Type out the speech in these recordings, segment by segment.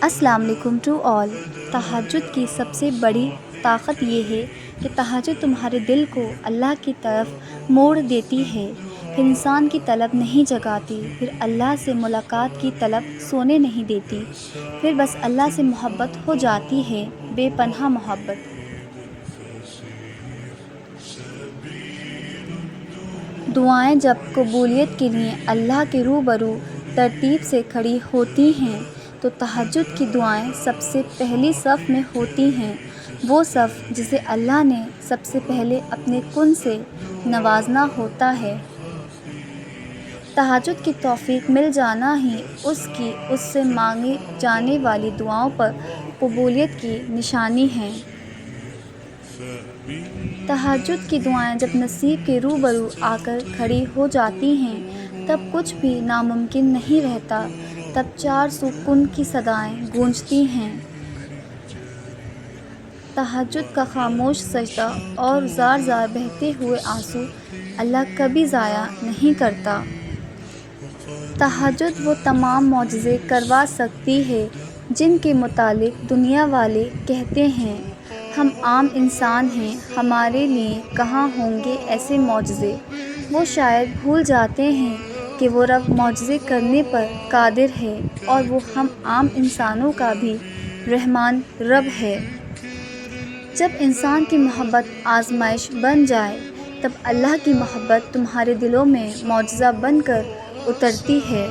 السلام علیکم to all. تہجد کی سب سے بڑی طاقت یہ ہے کہ تہجد تمہارے دل کو اللہ کی طرف موڑ دیتی ہے، پھر انسان کی طلب نہیں جگاتی، پھر اللہ سے ملاقات کی طلب سونے نہیں دیتی، پھر بس اللہ سے محبت ہو جاتی ہے، بے پناہ محبت۔ دعائیں جب قبولیت کے لیے اللہ کے روبرو ترتیب سے کھڑی ہوتی ہیں تو تہجد کی دعائیں سب سے پہلی صف میں ہوتی ہیں، وہ صف جسے اللہ نے سب سے پہلے اپنے کن سے نوازنا ہوتا ہے۔ تہجد کی توفیق مل جانا ہی اس سے مانگی جانے والی دعاؤں پر قبولیت کی نشانی ہے۔ تہجد کی دعائیں جب نصیب کے روبرو آ کر کھڑی ہو جاتی ہیں تب کچھ بھی ناممکن نہیں رہتا، تب چار سو کن کی صدائیں گونجتی ہیں۔ تہجد کا خاموش سجدہ اور زار زار بہتے ہوئے آنسو اللہ کبھی ضائع نہیں کرتا۔ تہجد وہ تمام معجزے کروا سکتی ہے جن کے متعلق دنیا والے کہتے ہیں ہم عام انسان ہیں، ہمارے لیے کہاں ہوں گے ایسے معجزے۔ وہ شاید بھول جاتے ہیں کہ وہ رب معجزے کرنے پر قادر ہے اور وہ ہم عام انسانوں کا بھی رحمان رب ہے۔ جب انسان کی محبت آزمائش بن جائے تب اللہ کی محبت تمہارے دلوں میں معجزہ بن کر اترتی ہے۔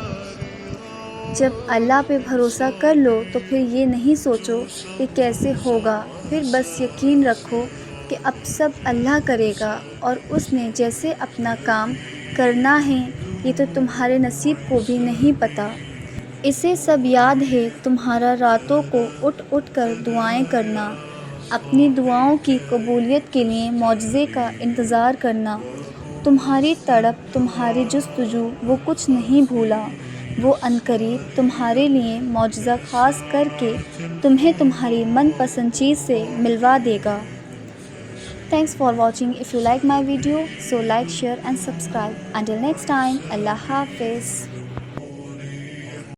جب اللہ پہ بھروسہ کر لو تو پھر یہ نہیں سوچو کہ کیسے ہوگا، پھر بس یقین رکھو کہ اب سب اللہ کرے گا اور اس نے جیسے اپنا کام کرنا ہے یہ تو تمہارے نصیب کو بھی نہیں پتہ۔ اسے سب یاد ہے تمہارا راتوں کو اٹھ اٹھ کر دعائیں کرنا، اپنی دعاؤں کی قبولیت کے لیے معجزے کا انتظار کرنا۔ تمہاری تڑپ، تمہاری جستجو وہ کچھ نہیں بھولا، وہ عنقریب تمہارے لیے معجزہ خاص کر کے تمہیں تمہاری من پسند چیز سے ملوا دے گا۔ Thanks for watching. If you like my video, so like, share and subscribe. Until next time, Allah Hafiz.